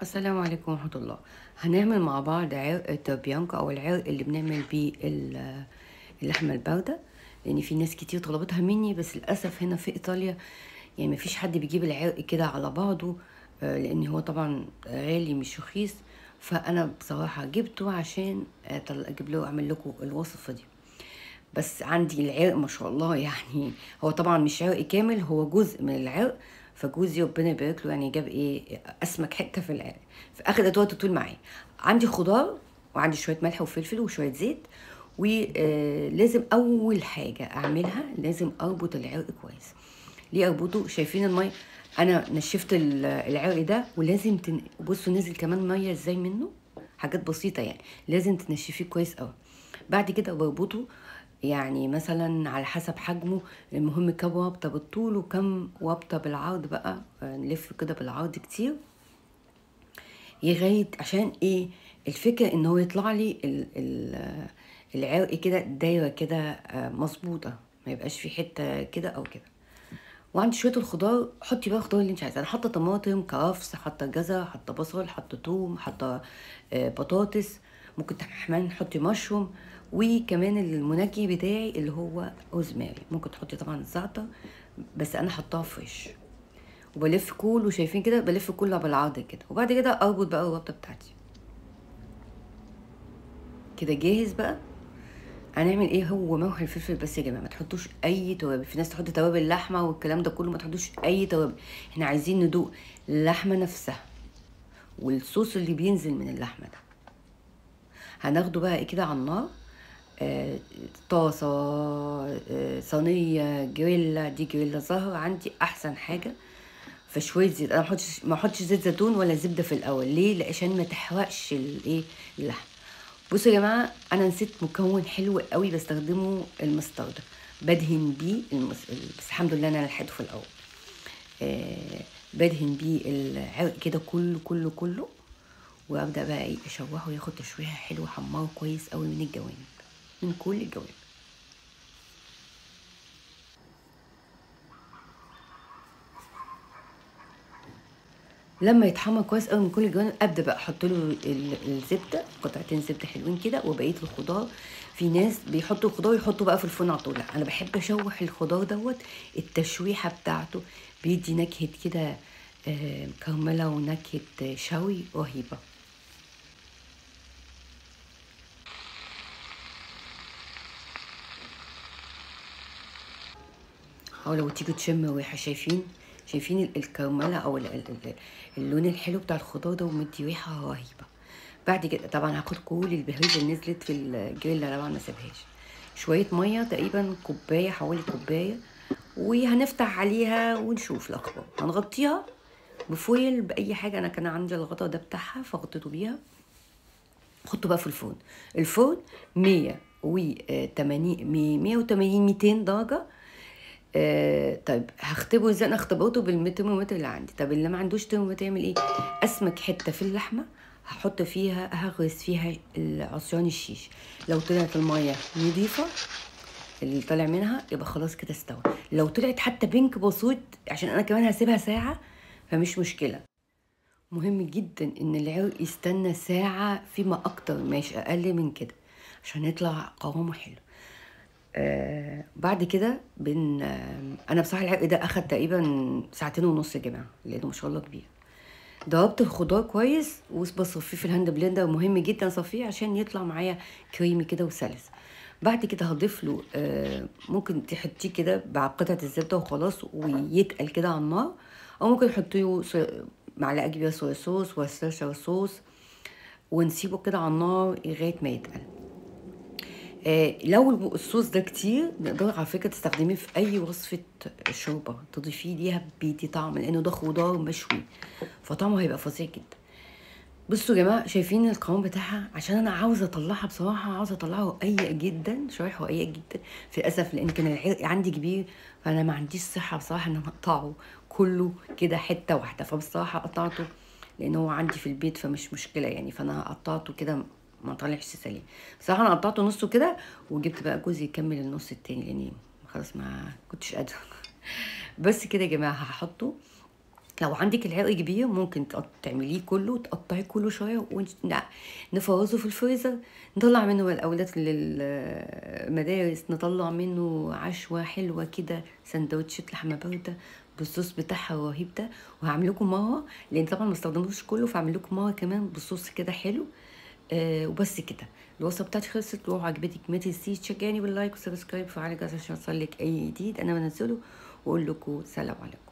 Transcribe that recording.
السلام عليكم ورحمة الله. هنعمل مع بعض عرق تربيانكا أو العرق اللي بنعمل بيه اللحمة الباردة، لأن في ناس كتير طلبتها مني، بس للأسف هنا في إيطاليا يعني مفيش حد بيجيب العرق كده على بعضه. لأن هو طبعا غالي مش رخيص. فأنا بصراحة جبته عشان أجيب له أعمل لكم الوصفة دي. بس عندي العرق ما شاء الله يعني. هو طبعا مش عرق كامل، هو جزء من العرق. فجوزي ربنا يبارك له يعني جاب ايه اسمك حته في العرق، فاخدت وقت طول معايا. عندي خضار وعندي شويه ملح وفلفل وشويه زيت. ولازم اول حاجه اعملها لازم اربط العرق كويس. ليه اربطه؟ شايفين الميه؟ انا نشفت العرق ده، ولازم بصوا نزل كمان ميه ازاي منه. حاجات بسيطه يعني، لازم تنشفيه كويس قوي. بعد كده بربطه، يعني مثلا على حسب حجمه. المهم كم وابطة بالطول وكم وابطة بالعرض بقى. نلف كده بالعرض كتير لغاية عشان ايه؟ الفكرة ان هو يطلع لي العرق كده دايرة كده مظبوطة، ما يبقاش في حتة كده او كده. وعندي شوية الخضار، حطي بقى الخضار اللي انت عايزاه. انا حاطة طماطم، كرفس، حاطة جزر، حاطة بصل، حاطة توم، حاطة بطاطس. ممكن كمان تحطي مشروم. وكمان المنكه بتاعي اللي هو روزماري، ممكن تحطي طبعا زعتر، بس انا حطاها فريش. وبلف كله، شايفين كده بلف كله بالعرض كده. وبعد كده اربط بقى الربطه بتاعتي كده جاهز بقى. هنعمل ايه؟ هو ملح الفلفل بس يا جماعه، ما تحطوش اي توابل. في ناس تحط توابل لحمه والكلام ده كله، ما تحطوش اي توابل. احنا عايزين ندوق اللحمه نفسها والصوص اللي بينزل من اللحمه ده. هناخده بقى ايه كده على النار. آه، طاسة، صينية، جريلا. دي جريلا زهر عندي أحسن حاجة. فشوية زيت، أنا ما احطش زيت زيتون ولا زبدة في الأول. ليه؟ عشان ما تحرقش الإيه، اللحم. بصوا يا جماعة، أنا نسيت مكون حلو قوي بستخدمه، المستردة. بدهن بيه بس الحمد لله أنا لحقته في الأول. آه بدهن بيه العرق كده كله كله كله. وابدا بقى ايه اشوحه، ياخد تشويحه حلوه، حمره كويس قوي من الجوانب، من كل الجوانب. لما يتحمر كويس قوي من كل الجوانب، ابدا بقى احط له الزبده، قطعتين زبده حلوين كده، وبقيه الخضار. في ناس بيحطوا الخضار يحطوا بقى في الفرن على طول، لا انا بحب اشوح الخضار دوت. التشويحه بتاعته بيدي نكهه كده كرمله، ونكهه شوي رهيبه. او لو تيجوا تشموا الريحه، شايفين الكرمله او اللون الحلو بتاع الخضار ده، ومدي ريحه رهيبه. بعد كده طبعا هاخد كل البهارات اللي نزلت في الجريلا، طبعا ما سيبهاش. شويه ميه تقريبا كوبايه، حوالي كوبايه. وهنفتح عليها ونشوف الاخبار. هنغطيها بفويل باي حاجه. انا كان عندي الغطا ده بتاعها فغطيته بيها. حطه بقى في الفرن. الفرن 180 180 200 درجه. طيب هختبره ازاي؟ انا اختبرته بالترمومتر اللي عندي. طب اللي ما عندوش ترمومتر يعمل ايه؟ اسمك حته في اللحمه، هحط فيها، هغرس فيها عصيان الشيش. لو طلعت الميه نضيفه اللي طالع منها، يبقى خلاص كده استوى. لو طلعت حتى بينك بسيط، عشان انا كمان هسيبها ساعه، فمش مشكله. مهم جدا ان العرق يستنى ساعه فيما اكتر، مش اقل من كده، عشان يطلع قوامه حلو. بعد كده انا بصراحه العرق ده اخد تقريبا ساعتين ونص يا جماعه، لانه ما شاء الله كبير. ضربت الخضار كويس وبصفيه في الهاند بلندر. مهم جدا اصفيه عشان يطلع معايا كريمي كده وسلس. بعد كده هضيف له ممكن تحطيه كده بقطعه الزبده وخلاص، ويتقل كده على النار. او ممكن تحطيه معلقه كبيره صويا صوص وسترشر صوص، ونسيبه كده على النار لغايه ما يتقل. لو الصوص ده كتير، نقدر على فكرة تستخدميه في أي وصفة شوربة، تضيفيه ليها بيدي طعم، لأنه ده خضار مشوي، فطعمه هيبقى فظيع جدا. بصوا يا جماعة، شايفين القوام بتاعها؟ عشان أنا عاوزة أطلعها بصراحة، عاوزة أطلعه رقيق جدا، شرايح رقيق جدا. في الأسف لأن كان العرق عندي كبير، فأنا ما عنديش صحة بصراحة إن أنا أقطعه كله كده حتة واحدة. فبصراحة قطعته لأن هو عندي في البيت، فمش مشكلة يعني. فأنا قطعته كده، ما طلعش سليم. بصراحة أنا قطعته نصه كده، وجبت بقى جوزي يكمل النص التاني، لأني خلاص ما كنتش قادرة. بس كده يا جماعة هحطه لو عندك العرق كبير ممكن تعمليه كله، تقطعيه كله شويه ونفرزه في الفريزر، نطلع منه الاولاد للمدارس، نطلع منه عشوه حلوه كده، سندوتشات لحمه بارده بالصوص بتاعها الرهيب ده. وهعمل لكم مره، لان طبعا ما استخدمتوش كله، فاعمل لكم مره كمان بالصوص كده حلو. وبس كده، الوصفه بتاعتي خلصت. لو عجبتك ما تنسيش تشجعني باللايك والسبسكرايب وفعل الجرس عشان يوصلك اي جديد انا بنزله. واقول لكم سلام عليكم.